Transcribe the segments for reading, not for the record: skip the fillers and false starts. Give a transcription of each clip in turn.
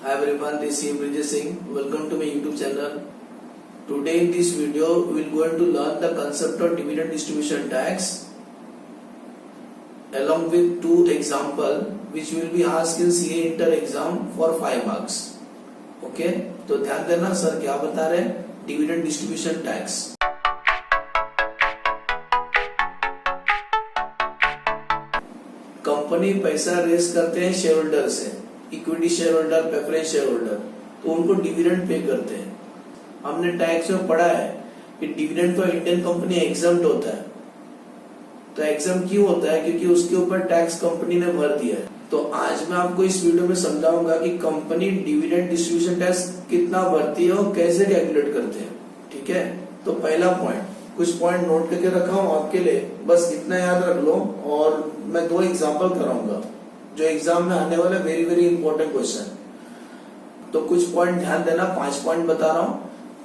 Hi everyone, this is Brijay Singh. Welcome to my YouTube channel. Today in this video, we will going to learn the concept of dividend distribution tax along with two examples which will be asked in CA Inter exam for 5 marks. Okay? तो ध्यान देना sir क्या बता रहे हैं dividend distribution tax. Company पैसा race करते हैं शेयर होल्डर से, equity share holder, preference share holder, तो उनको डिविडेंड पे करते हैं. हमने टैक्स में पढ़ा है कि dividend for Indian company exempt होता है. तो एग्जम्प्ट क्यों होता है? क्योंकि उसके ऊपर टैक्स कंपनी ने भर दिया है. तो आज मैं आपको इस वीडियो में समझाऊंगा कि कंपनी डिविडेंड डिस्ट्रीब्यूशन टैक्स कितना भरती है और कैसे कैलकुलेट करते हैं. ठीक है, तो पहला पॉइंट, कुछ पॉइंट नोट करके रखा हूं आपके लिए, बस इतना याद रख लो. और मैं 2 एग्जांपल कराऊंगा जो एग्जाम में आने वाले वेरी वेरी इंपॉर्टेंट क्वेश्चन. तो कुछ पॉइंट ध्यान देना, 5 पॉइंट बता रहा हूं.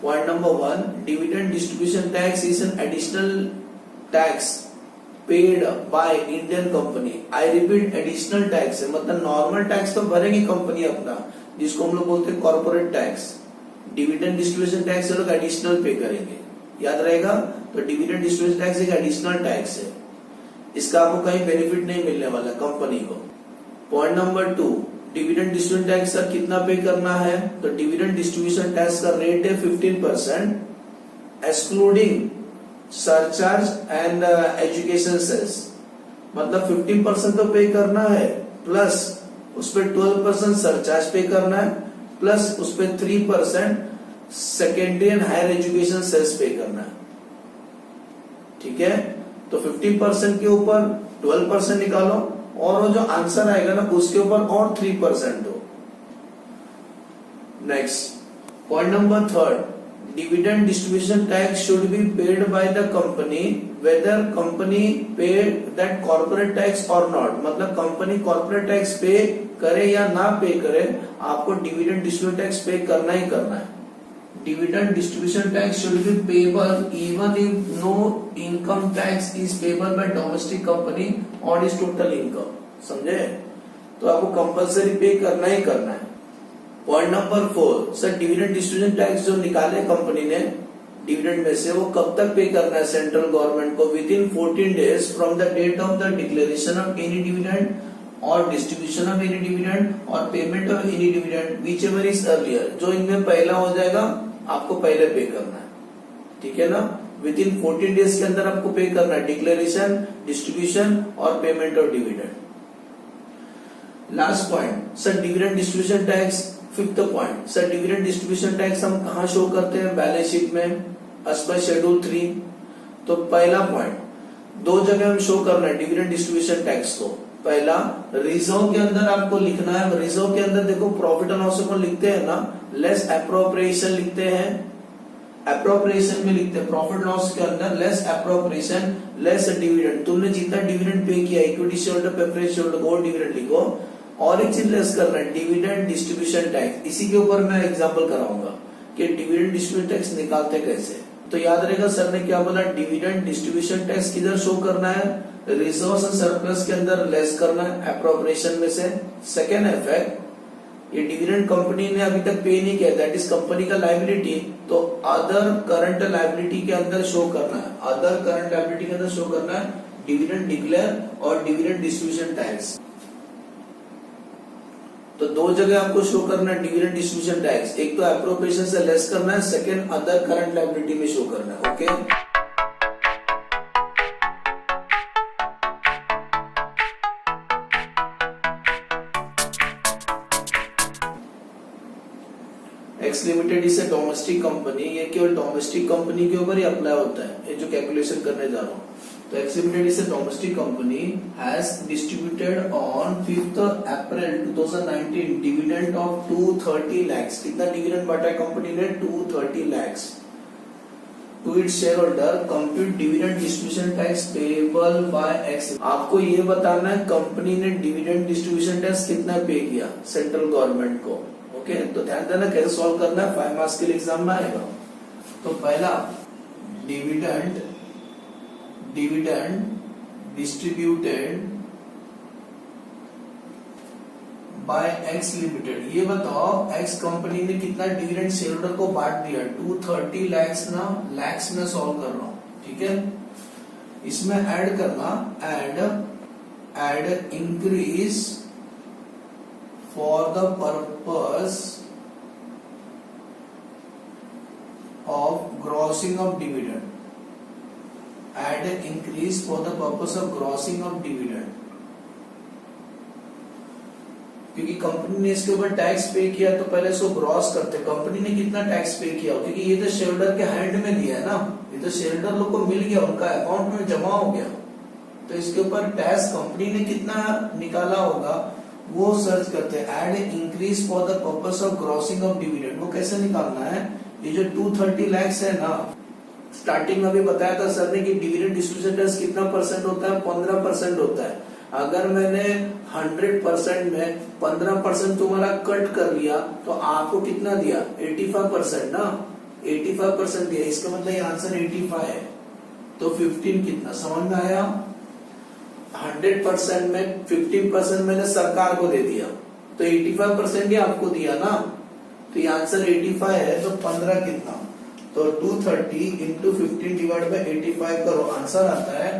Point number 1, dividend distribution tax is an additional tax paid by Indian company. I repeat, additional tax है, मतलब नॉर्मल टैक्स तो भरेगी कंपनी अपना, जिसको हम लोग बोलते हैं corporate tax. Dividend distribution tax लोग एडिशनल पे करेंगे, याद रहेगा. तो डिविडेंड डिस्ट्रीब्यूशन टैक्स एक एडिशनल टैक्स है, इसका आपको कहीं बेनिफिट नहीं मिलने वाला कंपनी को. Point number 2, dividend distribution tax sir कितना पे करना है? तो डिविडेंड डिस्ट्रीब्यूशन टैक्स का रेट है 15% excluding surcharge and education cess. मतलब 15% तो पे करना है, प्लस उस पर 12% सरचार्ज पे करना है, प्लस उस पर 3% secondary and higher education cess pay करना है. ठीक है, तो 15% के ऊपर 12% निकालो और वो जो आंसर आएगा ना उसके ऊपर और 3% दो. Next, point number 3, dividend distribution tax should be paid by the company weather company paid that corporate tax और नॉट. मतलब कंपनी कॉर्पोरेट टैक्स पे करे या ना पे करे, आपको डिविडेंड डिस्ट्रीब्यूशन टैक्स पे करना ही करना है. Dividend distribution tax should be payable even if no income tax is payable by domestic company on its total income. समझे? तो आपको कंपलसरी पे करना ही करना है. Point number 4, sir dividend distribution tax जो निकाले कंपनी ने डिविडेंड में से, वो कब तक पे करना है सेंट्रल गवर्नमेंट को? Within 14 days from the date of the declaration of any dividend or distribution of any dividend or payment of any dividend whichever is earlier. जो इनमें पहला हो जाएगा आपको पहले पे करना है. ठीक है ना, विद इन 14 डेज के अंदर आपको पे करना है डिक्लेरेशन, डिस्ट्रीब्यूशन और payment of dividend. Last point, sir dividend distribution tax. 5th point, sir dividend distribution tax हम कहाँ शो करते हैं? बैलेंस शीट में एज पर शेड्यूल 3. तो पहला पॉइंट, 2 जगह हम शो करना है डिविडेंड डिस्ट्रीब्यूशन टैक्स को. पहला, रिजर्व के अंदर आपको लिखना है. रिजर्व के अंदर देखो प्रॉफिट एंड लॉस अकाउंट लिखते हैं ना, लेस अप्रोप्रिएशन लिखते हैं. अप्रोप्रिएशन में लिखते हैं प्रॉफिट लॉस के अंदर लेस अप्रोप्रिएशन लेस डिविडेंड. तुमने जितना डिविडेंड पे किया, equity share holder, preference share holder, वो डिविडेंड लिखो. और एक चीज लेस करना है, डिविडेंड डिस्ट्रीब्यूशन टैक्स. इसी के ऊपर मैं एग्जांपल कराऊंगा कि डिविडेंड डिस्ट्रीब्यूशन टैक्स निकालते कैसे. तो याद रहेगा सर ने क्या बोला, डिविडेंड डिस्ट्रीब्यूशन टैक्स किधर शो करना है? रिजर्व्स एंड सरप्लस के अंदर लेस करना है अप्रोप्रिएशन में से. सेकेंड इफेक्ट, ये डिविडेंड कंपनी ने अभी तक पे नहीं किया, दैट इज कंपनी का लायबिलिटी, तो अदर करंट लायबिलिटी के अंदर शो करना है. अदर करंट लायबिलिटी के अंदर शो करना है डिविडेंड डिक्लेयर और डिविडेंड डिस्ट्रीब्यूशन टैक्स. तो 2 जगह आपको शो करना है डिविडेंड डिस्ट्रीब्यूशन टैक्स. एक तो अप्रोप्रिएशन से लेस करना है, सेकेंड अदर करंट लायबिलिटी में शो करना है. Okay, x limited is a domestic company. ये केवल डोमेस्टिक कंपनी के ऊपर ही अप्लाई होता है, ये जो कैलकुलेशन करने जा रहा हूँ. तो X limited is a domestic company has distributed on 5th April 2019 dividend of 230 lakhs. कितना डिविडेंड बांटा है कंपनी ने? 230 lakhs to its shareholder. Compute dividend distribution tax payable by X. आपको ये बताना है कंपनी ने डिविडेंड डिस्ट्रीब्यूशन टैक्स कितना पे किया सेंट्रल गवर्नमेंट को. ओके, तो ध्यान देना कैसे सॉल्व करना है, 5 मार्क्स के लिए एग्जाम में आएगा. तो पहला, dividend distributed by x limited. ये बताओ एक्स कंपनी ने कितना डिविडेंड शेयर होल्डर को बांट दिया, 230 लैक्स में सॉल्व कर रहा हूं, ठीक है। इसमें ऐड करना, add increase for the purpose of grossing of dividend, add increase for the purpose of grossing of dividend, क्योंकि कंपनी ने इसके ऊपर टैक्स पे किया तो पहले इसको ग्रॉस करते, कंपनी ने कितना टैक्स पे किया, क्योंकि ये तो शेयर होल्डर के हैंड में दिया है ना, ये तो शेयर होल्डर लोग को मिल गया, उनका अकाउंट में जमा हो गया, तो इसके ऊपर टैक्स कंपनी ने कितना निकाला होगा वो सर्च करते हैं। Add increase for the purpose of grossing of dividend, वो कैसे निकालना है, ये जो 230 लैक्स है ना, स्टार्टिंग में भी बताया था सर ने कि डिविडेंड डिस्ट्रीब्यूशन टैक्स कितना परसेंट होता है, 15% होता है। अगर मैंने 100% में 15% तुम्हारा कट कर लिया तो आपको कितना दिया, 85% ना, 85% दिया, इसका मतलब ये आंसर 85 है, तो 15 कितना समझ में आया। 100% में 15% मैंने सरकार को दे दिया, तो 85% ही आपको दिया ना, तो ये आंसर 85 है, तो 15 कितना, तो 230 इंटू 15 डिवाइड बाई 85 करो, आंसर आता है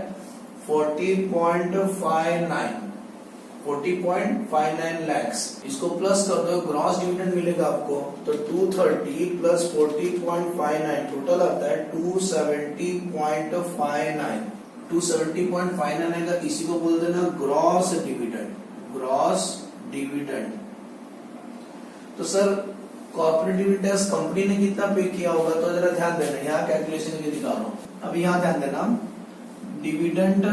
40.59 लैक्स। इसको प्लस कर दो, ग्रॉस डिविडेंड मिलेगा आपको, तो 230 प्लस 40.59 टोटल आता है 270.59, 270.59 आएगा, इसी को बोल देना ग्रॉस डिविडेंड, ग्रॉस डिविडेंड। तो sir corporate dividend tax company ने कितना पे किया होगा, तो जरा ध्यान देना, यहाँ कैलकुलेशन के दिखा रहा हूं, अब यहाँ ध्यान देना, डिविडेंड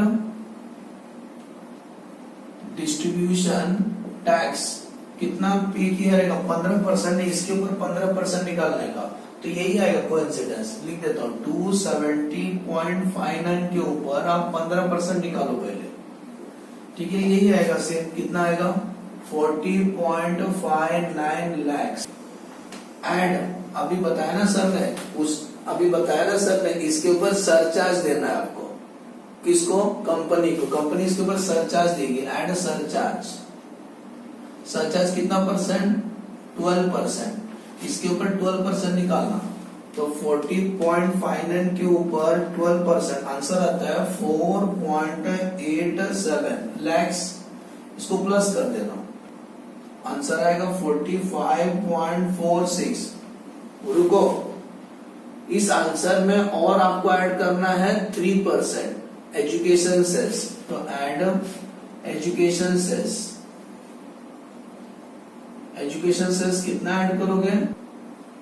डिस्ट्रीब्यूशन टैक्स कितना पे किया रहेगा, 15%, इसके ऊपर 15% निकालने का, तो यही आएगा कोइंसिडेंस, लिख देता हूं 270.59 के ऊपर आप 15% निकालो पहले, ठीक है, यही आएगा सेम, कितना आएगा 40.59 लैक्स। एंड अभी बताया ना सर ने, इसके ऊपर सरचार्ज देना है आपको, किसको, कंपनी को, कंपनी इसके ऊपर सरचार्ज देगी, ऐड सरचार्ज कितना परसेंट, 12%, इसके ऊपर 12% निकालना, तो 40.59 के ऊपर 12%, आंसर आता है 4.87 लैक्स, इसको प्लस कर देना, आंसर आएगा 45.46। रुको, इस आंसर में और आपको ऐड करना है 3% एजुकेशन सेस, तो ऐड एजुकेशन सेस कितना ऐड करोगे,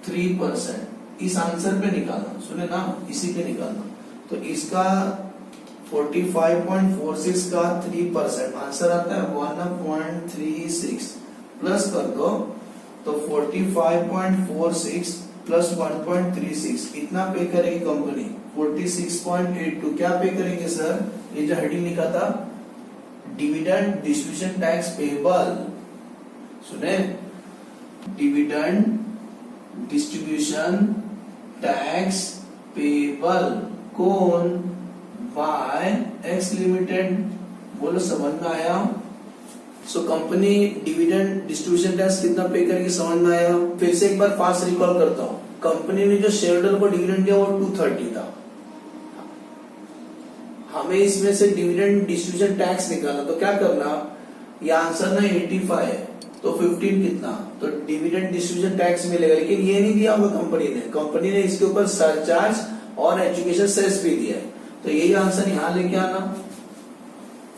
3%, इस आंसर पे निकालना, सुने ना, इसी पे निकालना, तो इसका 45.46 का 3%, आंसर आता है 1.36, प्लस कर दो, तो 45.46 प्लस 1.36 इतना पे करेगी कंपनी, 46.82, क्या पे करेंगे सर, ये जो हेडिंग लिखा था डिविडेंड डिस्ट्रीब्यूशन टैक्स पेबल, सुने, डिविडेंड डिस्ट्रीब्यूशन टैक्स पेबल कौन, बाय एक्स लिमिटेड, बोलो समझ में आया। So company dividend distribution tax कितना पे करेगी, समझ में आया। फिर से एक बार फास्ट रिकॉल करता हूँ, कंपनी ने जो शेयर होल्डर को डिविडेंड दिया वो 230 था, हमें इसमें से डिविडेंड डिस्ट्रीब्यूशन टैक्स निकालना, तो क्या करना, ये आंसर ना 85 है, तो 15 कितना, तो डिविडेंड डिस्ट्रीब्यूशन टैक्स मिलेगा, लेकिन ये नहीं दिया होगा कंपनी ने इसके ऊपर सरचार्ज और एजुकेशन सेस भी दिया है, तो यही आंसर यहाँ लेके आना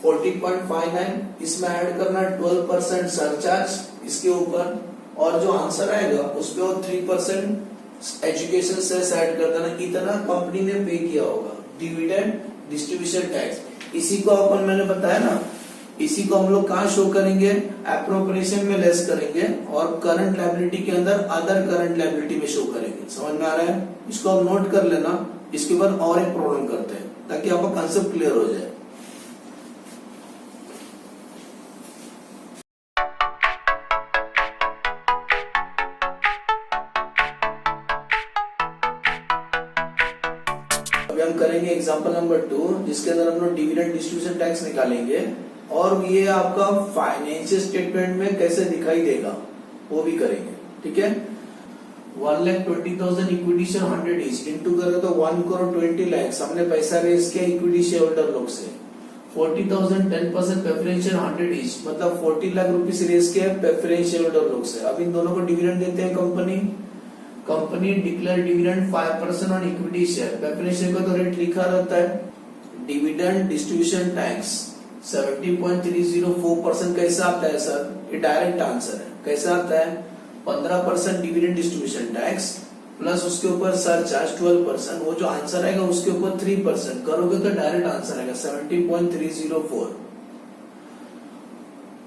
40.59, इसमें ऐड करना 12% सरचार्ज इसके ऊपर, और जो आंसर आएगा उसपे और 3% एजुकेशन सेस ऐड कर देना, इतना कंपनी ने पे किया होगा डिविडेंड डिस्ट्रीब्यूशन टैक्स। इसी को अपन मैंने बताया ना, इसी को हम लोग कहाँ शो करेंगे, एप्रोप्रिएशन में लेस करेंगे और करंट लायबिलिटी के अंदर अदर करंट लायबिलिटी में शो करेंगे, समझ में आ रहा है। इसको आप नोट कर लेना, इसके बाद और एक प्रॉब्लम करते हैं ताकि आपका कंसेप्ट क्लियर हो जाए। अभी हम करेंगे एग्जांपल नंबर 2, जिसके अंदर हम लोग डिविडेंड डिस्ट्रीब्यूशन टैक्स निकालेंगे। और ये आपका फाइनेंशियल स्टेटमेंट में कैसे दिखाई देगा वो भी करेंगे, ठीक है। 1,20,000 इक्विटी शेयर 100 इच इंटू करें तो 1 करोड़ 20 लाख हमने पैसा रेज किया इक्विटी शेयर होल्डर लोग से। 40,000 10% प्रेफरेंस शेयर 100 इच मतलब 40 लाख रुपीस रेज किया प्रेफरेंस शेयर होल्डर लोग से। अब इन दोनों को डिविडेंड देते हैं company declare dividend 5% on equity share. Preference share का तो रेट लिखा रहता है। डिविडेंड डिस्ट्रीब्यूशन टैक्स 17.304% कैसा आता है सर? ये डायरेक्ट आंसर है। कैसा आता है? 15% डिविडेंड डिस्ट्रीब्यूशन टैक्स प्लस उसके ऊपर सरचार्ज 12%, वो जो आंसर आएगा उसके ऊपर 3% करोगे तो डायरेक्ट आंसर आएगा 17.304।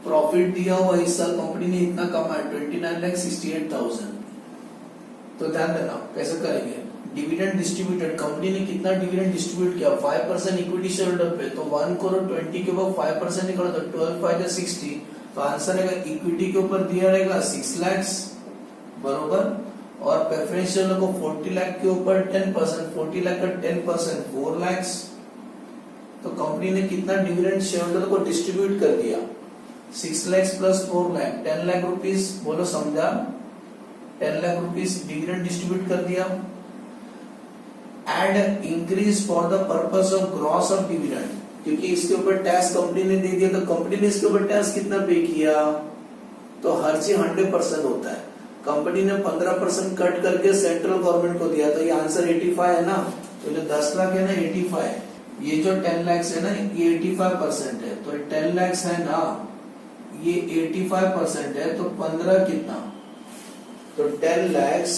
प्रॉफिट दिया हुआ इस साल कंपनी ने इतना कमाया 29,68,000। तो ध्यान देना कैसे करेंगे। डिविडेंड डिस्ट्रीब्यूटेड, कंपनी ने कितना डिविडेंड डिस्ट्रीब्यूट किया 5% इक्विटी शेयर होल्डर पे, तो 1 करोड़ 20 के ऊपर 5% निकाला तो 12 5 60, तो आंसर आएगा इक्विटी के ऊपर दिया रहेगा 6 लाख बरोबर, और प्रेफरेंस शेयर को 40 लाख के ऊपर 10%, 40 लाख का 10% 4 लाख। तो कंपनी ने कितना डिविडेंड शेयर होल्डर को डिस्ट्रीब्यूट कर दिया 6 लाख प्लस 4 लाख 10 लाख रुपीस, बोलो समझा? 10 लाख रुपीस डिविडेंड डिस्ट्रीब्यूट कर दिया। Add increase for the purpose of gross of dividend, क्योंकि इसके ऊपर टैक्स कंपनी ने दे दिया तो कंपनी ने इसके ऊपर टैक्स कितना पे किया, तो हर चीज 100% होता है। कंपनी ने 15% कट करके सेंट्रल गवर्नमेंट को दिया, तो ये आंसर 85 है ना। तो जो 10 लाख है ना 85, ये जो 10 लाख है ना ये 85% है, तो 10 लाख है ना ये 85% है, तो 15 कितना, तो 10 lakhs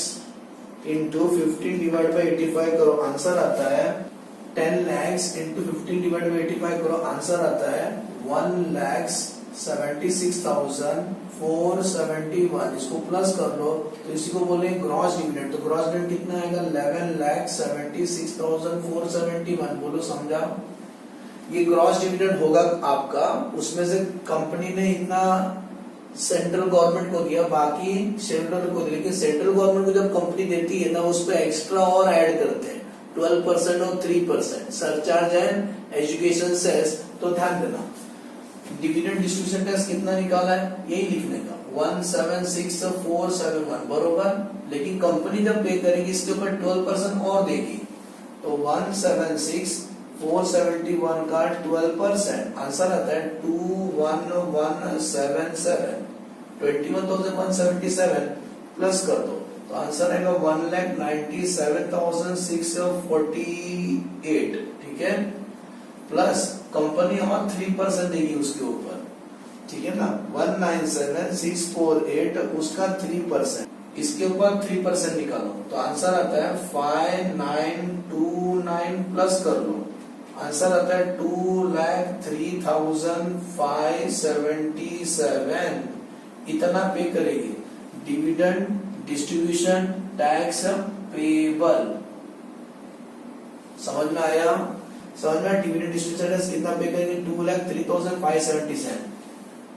इंटू 15 डिवाइड बाई 85 करो, आंसर आता है 10 lakhs इंटू 15 डिवाइड बाई 85 करो, आंसर आता है 1,76,471। इसको प्लस कर लो तो इसी को बोले ग्रॉस डिविडेंड, तो ग्रॉस डिविडेंड कितना आएगा 11,76,471। बोलो समझा? ये ग्रॉस डिविडेंड होगा आपका, उसमें से कंपनी ने इतना सेंट्रल गवर्नमेंट को दिया, बाकी शेयर को दिया। लेकिन सेंट्रल गवर्नमेंट को जब कंपनी देती है ना उस पर एक्स्ट्रा और ऐड करते हैं 12% और 3% सरचार्ज एंड एजुकेशन सेस। तो ध्यान देना डिविडेंड डिस्ट्रीब्यूशन टैक्स कितना निकाला है यही लिखने का 1,76,471 बरोबर। लेकिन कंपनी जब पे करेगी इसके ऊपर 12% और देगी, तो 1,76,471 का 12% आंसर आता है 21,177। 21,177 प्लस कर दो तो आंसर आएगा 1,97,648, ठीक है। प्लस कंपनी और 3% देगी उसके ऊपर, ठीक है ना। 1,97,648 उसका 3%, इसके ऊपर 3% निकालो तो आंसर आता है 5,929 प्लस कर लो, आंसर आता है 2,03,577। इतना पे करेगी डिविडेंड डिस्ट्रीब्यूशन टैक्स पेबल। समझ में आया? समझ में? डिविडेंड डिस्ट्रीब्यूशन टैक्स कितना पे करेंगे 2,03,577।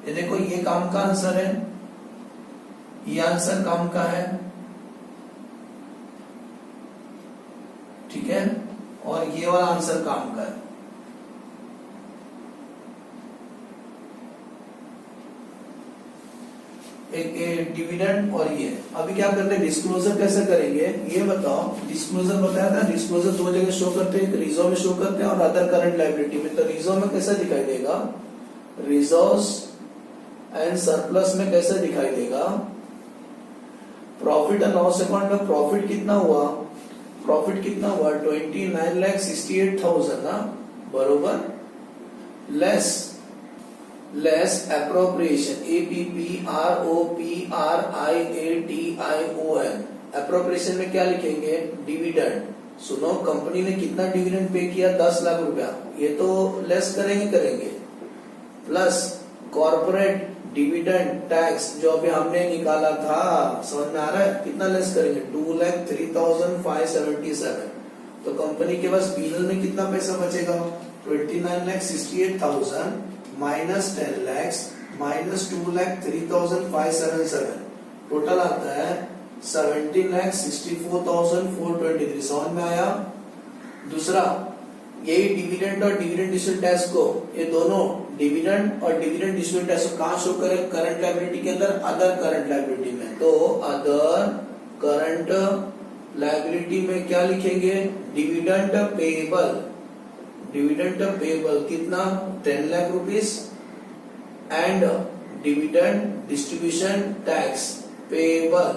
ये देखो ये काम का आंसर है, ये आंसर काम का है, ठीक है, और ये वाला आंसर काम का है। एक डिविडेंड और ये अभी क्या करते हैं डिस्क्लोजर कैसे करेंगे ये बताओ। डिस्क्लोजर बताया था, डिस्क्लोजर दो जगह शो करते हैं, एक रिजर्व में शो करते हैं और अदर करंट लायबिलिटी में। तो रिजर्व में कैसा दिखाई देगा, रिजर्व्स एंड सरप्लस में कैसे दिखाई देगा, प्रॉफिट एंड लॉस अकाउंट में प्रॉफिट कितना हुआ, प्रॉफिट कितना हुआ 29,68,000 ना बरोबर, लेस appropriation APPROPRIATION। appropriation में क्या लिखेंगे डिविडेंड। सुनो कंपनी ने कितना डिविडेंड पे किया 10 लाख रुपया, ये तो लेस करेंगे प्लस कॉर्पोरेट डिविडेंड टैक्स जो अभी हमने निकाला था, समझ में आ रहा है कितना लेस करेंगे 2,03,577। तो कंपनी के पास पीएनएल में कितना पैसा बचेगा 29,68,000 माइनस 10 लाख माइनस 2,03,577, टोटल आता है 17,64,423। समझ में आया? दूसरा यही डिविडेंड और डिविडेंड डिस्ट्रीब्यूशन टैक्स को ये दोनों डिविडेंड और डिविडेंड डिस्ट्रीब्यूट ऐसे कहाँ शो करे, करंट लायबिलिटी के अंदर, अदर करंट लायबिलिटी में। तो अदर करंट लायबिलिटी में क्या लिखेंगे, डिविडेंड पेएबल, डिविडेंड पेएबल कितना 10 lakh rupees and dividend distribution tax payable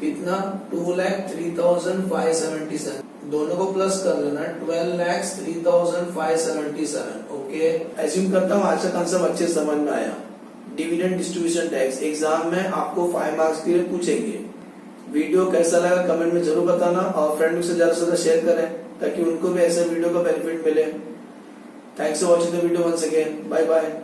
कितना 2,03,577, दोनों को प्लस कर लेना 12,03,577। ओके, एज्यूम करता हूँ आज का कंसेप्ट अच्छे समझ में आया। डिविडेंड डिस्ट्रीब्यूशन टैक्स एग्जाम में आपको 5 मार्क्स के लिए पूछेंगे। वीडियो कैसा लगा कमेंट में जरूर बताना और फ्रेंड से ज्यादा शेयर करें ताकि उनको भी ऐसे वीडियो का बेनिफिट मिले। Thanks for watching the video once again, bye bye.